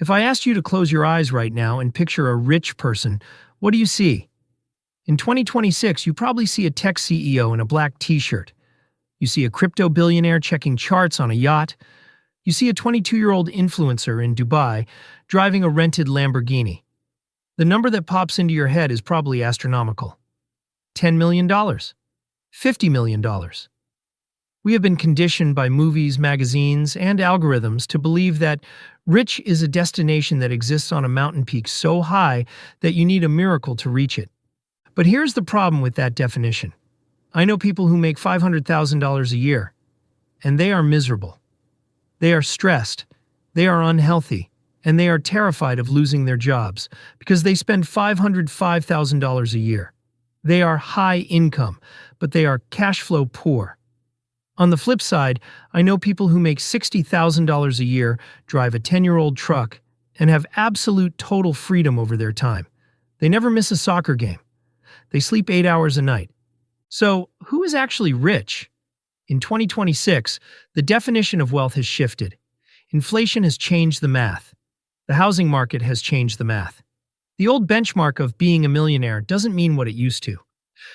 If I asked you to close your eyes right now and picture a rich person, what do you see? In 2026, you probably see a tech CEO in a black t-shirt. You see a crypto billionaire checking charts on a yacht. You see a 22-year-old influencer in Dubai driving a rented Lamborghini. The number that pops into your head is probably astronomical. $10 million. $50 million. We have been conditioned by movies, magazines, and algorithms to believe that rich is a destination that exists on a mountain peak so high that you need a miracle to reach it. But here's the problem with that definition. I know people who make $500,000 a year, and they are miserable. They are stressed, they are unhealthy, and they are terrified of losing their jobs because they spend $505,000 a year. They are high income, but they are cash flow poor. On the flip side, I know people who make $60,000 a year, drive a 10-year-old truck, and have absolute total freedom over their time. They never miss a soccer game. They sleep 8 hours a night. So, who is actually rich? In 2026, the definition of wealth has shifted. Inflation has changed the math. The housing market has changed the math. The old benchmark of being a millionaire doesn't mean what it used to.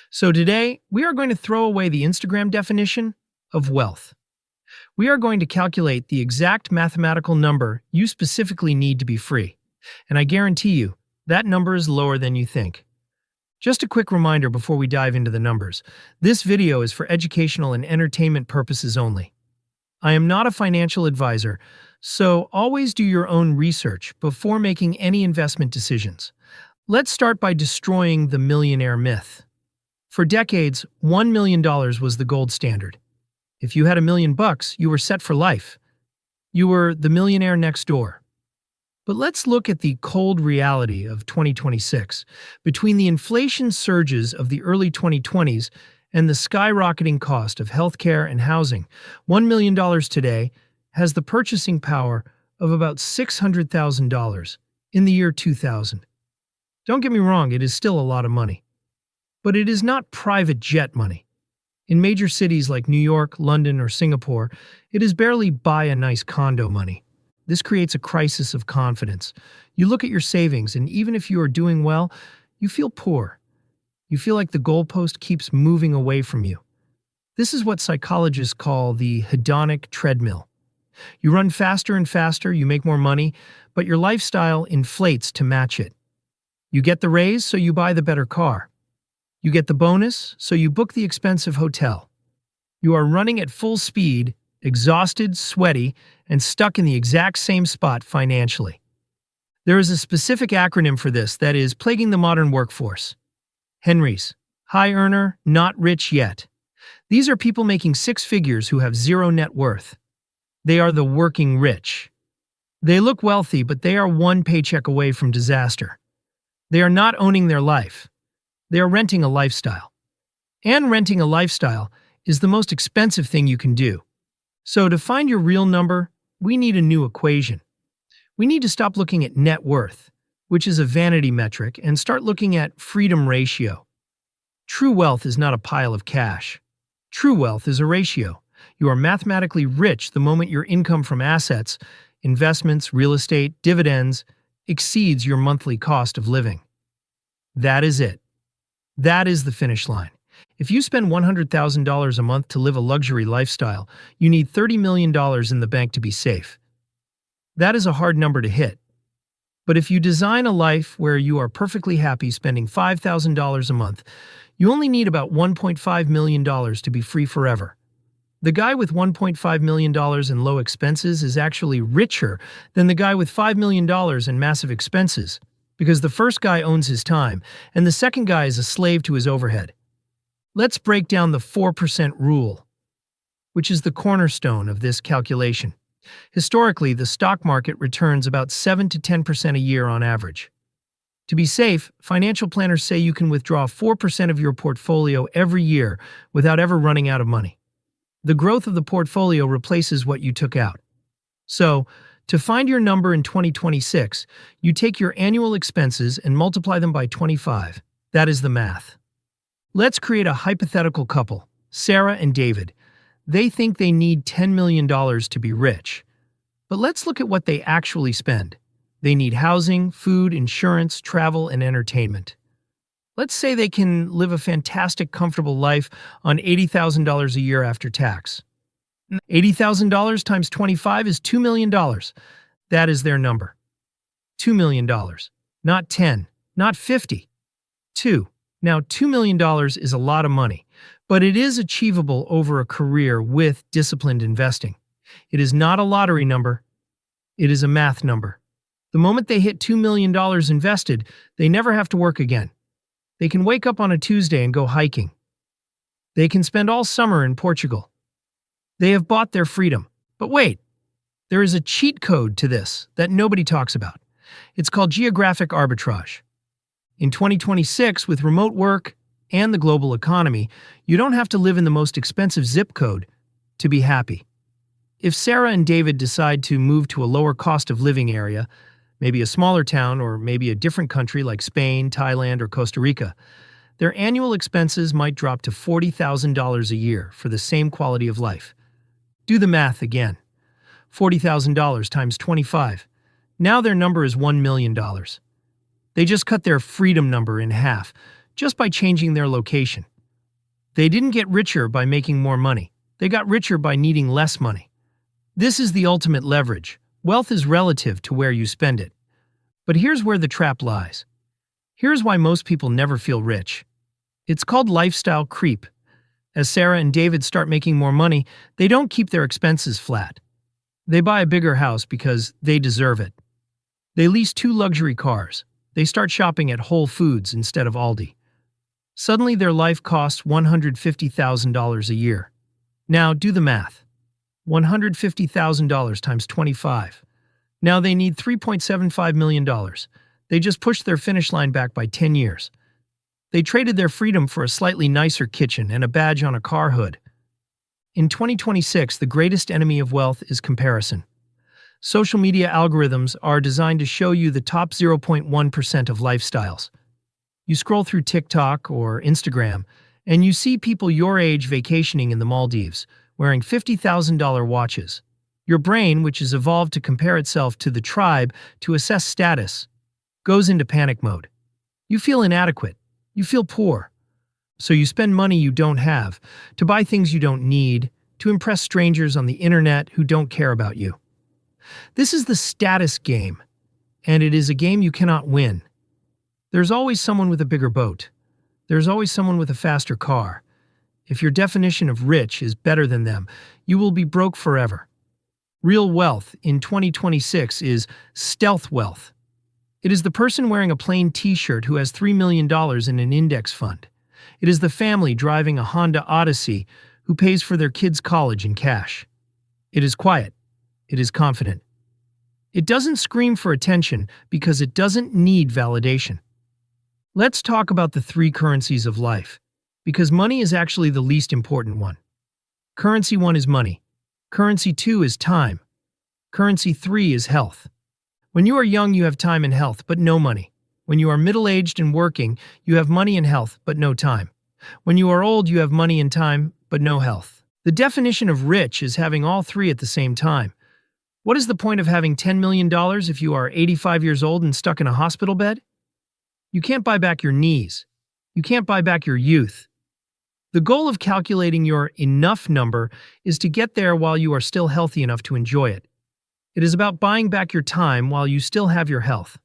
So today, we are going to throw away the Instagram definition of wealth. We are going to calculate the exact mathematical number you specifically need to be free. And I guarantee you, that number is lower than you think. Just a quick reminder before we dive into the numbers. This video is for educational and entertainment purposes only. I am not a financial advisor, so always do your own research before making any investment decisions. Let's start by destroying the millionaire myth. For decades, $1 million was the gold standard. If you had $1 million, you were set for life. You were the millionaire next door. But let's look at the cold reality of 2026. Between the inflation surges of the early 2020s and the skyrocketing cost of healthcare and housing, $1 million today has the purchasing power of about $600,000 in the year 2000. Don't get me wrong, it is still a lot of money. But it is not private jet money. In major cities like New York, London, or Singapore, it is barely buy a nice condo money. This creates a crisis of confidence. You look at your savings, and even if you are doing well, you feel poor. You feel like the goalpost keeps moving away from you. This is what psychologists call the hedonic treadmill. You run faster and faster, you make more money, but your lifestyle inflates to match it. You get the raise, so you buy the better car. You get the bonus, so you book the expensive hotel. You are running at full speed, exhausted, sweaty, and stuck in the exact same spot financially. There is a specific acronym for this that is plaguing the modern workforce. Henry's. High earner, not rich yet. These are people making six figures who have zero net worth. They are the working rich. They look wealthy, but they are one paycheck away from disaster. They are not owning their life. They are renting a lifestyle. And renting a lifestyle is the most expensive thing you can do. So to find your real number, we need a new equation. We need to stop looking at net worth, which is a vanity metric, and start looking at freedom ratio. True wealth is not a pile of cash. True wealth is a ratio. You are mathematically rich the moment your income from assets, investments, real estate, dividends, exceeds your monthly cost of living. That is it. That is the finish line. If you spend $100,000 a month to live a luxury lifestyle, you need $30 million in the bank to be safe. That is a hard number to hit. But if you design a life where you are perfectly happy spending $5,000 a month, you only need about $1.5 million to be free forever. The guy with $1.5 million in low expenses is actually richer than the guy with $5 million in massive expenses, because the first guy owns his time, and the second guy is a slave to his overhead. Let's break down the 4% rule, which is the cornerstone of this calculation. Historically, the stock market returns about 7 to 10% a year on average. To be safe, financial planners say you can withdraw 4% of your portfolio every year without ever running out of money. The growth of the portfolio replaces what you took out. So, to find your number in 2026, you take your annual expenses and multiply them by 25. That is the math. Let's create a hypothetical couple, Sarah and David. They think they need $10 million to be rich. But let's look at what they actually spend. They need housing, food, insurance, travel, and entertainment. Let's say they can live a fantastic, comfortable life on $80,000 a year after tax. $80,000 times 25 is $2 million. That is their number. $2 million. Not 10, not 50. 2. Now, $2 million is a lot of money, but it is achievable over a career with disciplined investing. It is not a lottery number. It is a math number. The moment they hit $2 million invested, they never have to work again. They can wake up on a Tuesday and go hiking. They can spend all summer in Portugal. They have bought their freedom. But wait, there is a cheat code to this that nobody talks about. It's called geographic arbitrage. In 2026, with remote work and the global economy, you don't have to live in the most expensive zip code to be happy. If Sarah and David decide to move to a lower cost of living area, maybe a smaller town or maybe a different country like Spain, Thailand, or Costa Rica, their annual expenses might drop to $40,000 a year for the same quality of life. Do the math again. $40,000 times 25. Now their number is $1 million. They just cut their freedom number in half just by changing their location. They didn't get richer by making more money. They got richer by needing less money. This is the ultimate leverage. Wealth is relative to where you spend it. But here's where the trap lies. Here's why most people never feel rich. It's called lifestyle creep. As Sarah and David start making more money, they don't keep their expenses flat. They buy a bigger house because they deserve it. They lease 2 luxury cars. They start shopping at Whole Foods instead of Aldi. Suddenly their life costs $150,000 a year. Now do the math. $150,000 times 25. Now they need $3.75 million. They just pushed their finish line back by 10 years. They traded their freedom for a slightly nicer kitchen and a badge on a car hood. In 2026, the greatest enemy of wealth is comparison. Social media algorithms are designed to show you the top 0.1% of lifestyles. You scroll through TikTok or Instagram, and you see people your age vacationing in the Maldives, wearing $50,000 watches. Your brain, which has evolved to compare itself to the tribe to assess status, goes into panic mode. You feel inadequate. You feel poor. So you spend money you don't have, to buy things you don't need, to impress strangers on the internet who don't care about you. This is the status game, and it is a game you cannot win. There's always someone with a bigger boat. There's always someone with a faster car. If your definition of rich is better than them, you will be broke forever. Real wealth in 2026 is stealth wealth. It is the person wearing a plain t-shirt who has $3 million in an index fund. It is the family driving a Honda Odyssey who pays for their kids' college in cash. It is quiet. It is confident. It doesn't scream for attention because it doesn't need validation. Let's talk about the 3 currencies of life, because money is actually the least important one. Currency 1 is money. Currency 2 is time. Currency 3 is health. When you are young, you have time and health, but no money. When you are middle-aged and working, you have money and health, but no time. When you are old, you have money and time, but no health. The definition of rich is having all 3 at the same time. What is the point of having $10 million if you are 85 years old and stuck in a hospital bed? You can't buy back your knees. You can't buy back your youth. The goal of calculating your enough number is to get there while you are still healthy enough to enjoy it. It is about buying back your time while you still have your health.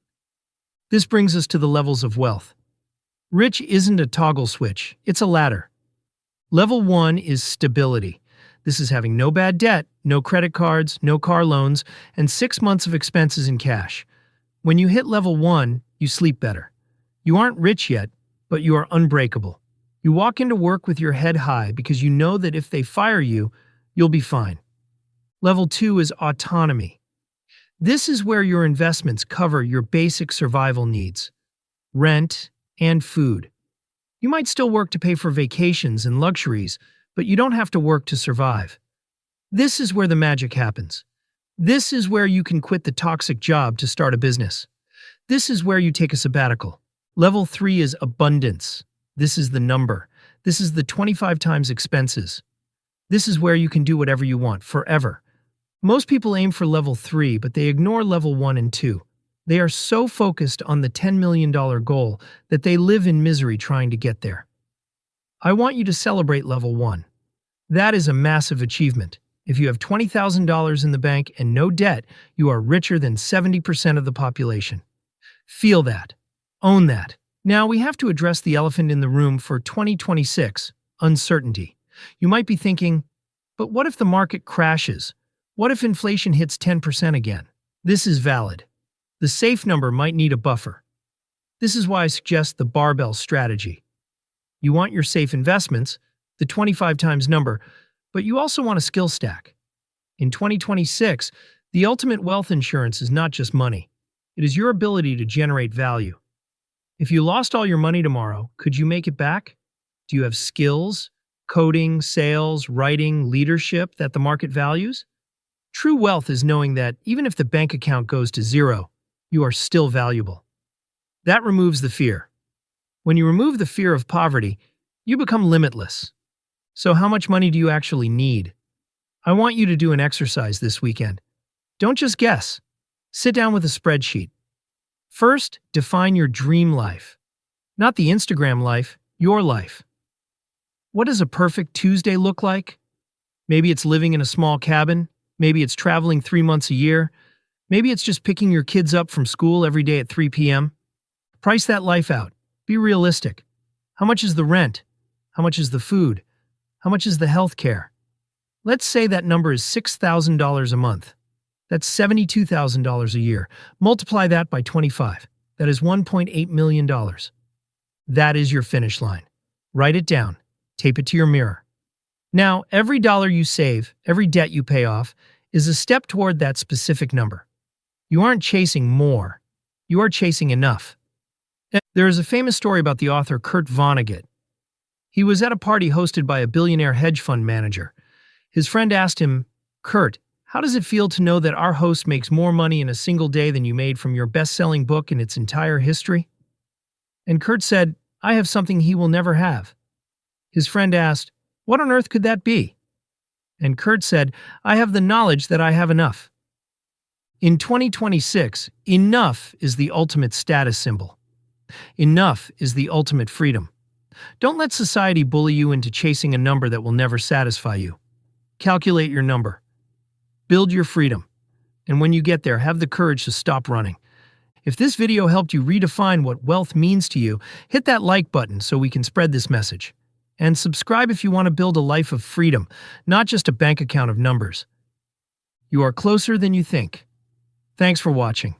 This brings us to the levels of wealth. Rich isn't a toggle switch, it's a ladder. Level 1 is stability. This is having no bad debt, no credit cards, no car loans, and 6 months of expenses in cash. When you hit level 1, you sleep better. You aren't rich yet, but you are unbreakable. You walk into work with your head high because you know that if they fire you, you'll be fine. Level 2 is autonomy. This is where your investments cover your basic survival needs, rent, and food. You might still work to pay for vacations and luxuries, but you don't have to work to survive. This is where the magic happens. This is where you can quit the toxic job to start a business. This is where you take a sabbatical. Level 3 is abundance. This is the number. This is the 25 times expenses. This is where you can do whatever you want, forever. Most people aim for level 3, but they ignore level 1 and 2. They are so focused on the $10 million goal that they live in misery trying to get there. I want you to celebrate level 1. That is a massive achievement. If you have $20,000 in the bank and no debt, you are richer than 70% of the population. Feel that. Own that. Now, we have to address the elephant in the room for 2026, uncertainty. You might be thinking, but what if the market crashes? What if inflation hits 10% again? This is valid. The safe number might need a buffer. This is why I suggest the barbell strategy. You want your safe investments, the 25 times number, but you also want a skill stack. In 2026, the ultimate wealth insurance is not just money. It is your ability to generate value. If you lost all your money tomorrow, could you make it back? Do you have skills, coding, sales, writing, leadership that the market values? True wealth is knowing that even if the bank account goes to zero, you are still valuable. That removes the fear. When you remove the fear of poverty, you become limitless. So how much money do you actually need? I want you to do an exercise this weekend. Don't just guess. Sit down with a spreadsheet. First, define your dream life. Not the Instagram life, your life. What does a perfect Tuesday look like? Maybe it's living in a small cabin. Maybe it's traveling 3 months a year. Maybe it's just picking your kids up from school every day at 3 p.m. Price that life out. Be realistic. How much is the rent? How much is the food? How much is the health care? Let's say that number is $6,000 a month. That's $72,000 a year. Multiply that by 25. That is $1.8 million. That is your finish line. Write it down. Tape it to your mirror. Now, every dollar you save, every debt you pay off, is a step toward that specific number. You aren't chasing more. You are chasing enough. There is a famous story about the author Kurt Vonnegut. He was at a party hosted by a billionaire hedge fund manager. His friend asked him, "Kurt, how does it feel to know that our host makes more money in a single day than you made from your best-selling book in its entire history?" And Kurt said, "I have something he will never have." His friend asked, "What on earth could that be?" And Kurt said, "I have the knowledge that I have enough." In 2026, enough is the ultimate status symbol. Enough is the ultimate freedom. Don't let society bully you into chasing a number that will never satisfy you. Calculate your number. Build your freedom. And when you get there, have the courage to stop running. If this video helped you redefine what wealth means to you, hit that like button so we can spread this message. And subscribe if you want to build a life of freedom, not just a bank account of numbers. You are closer than you think. Thanks for watching.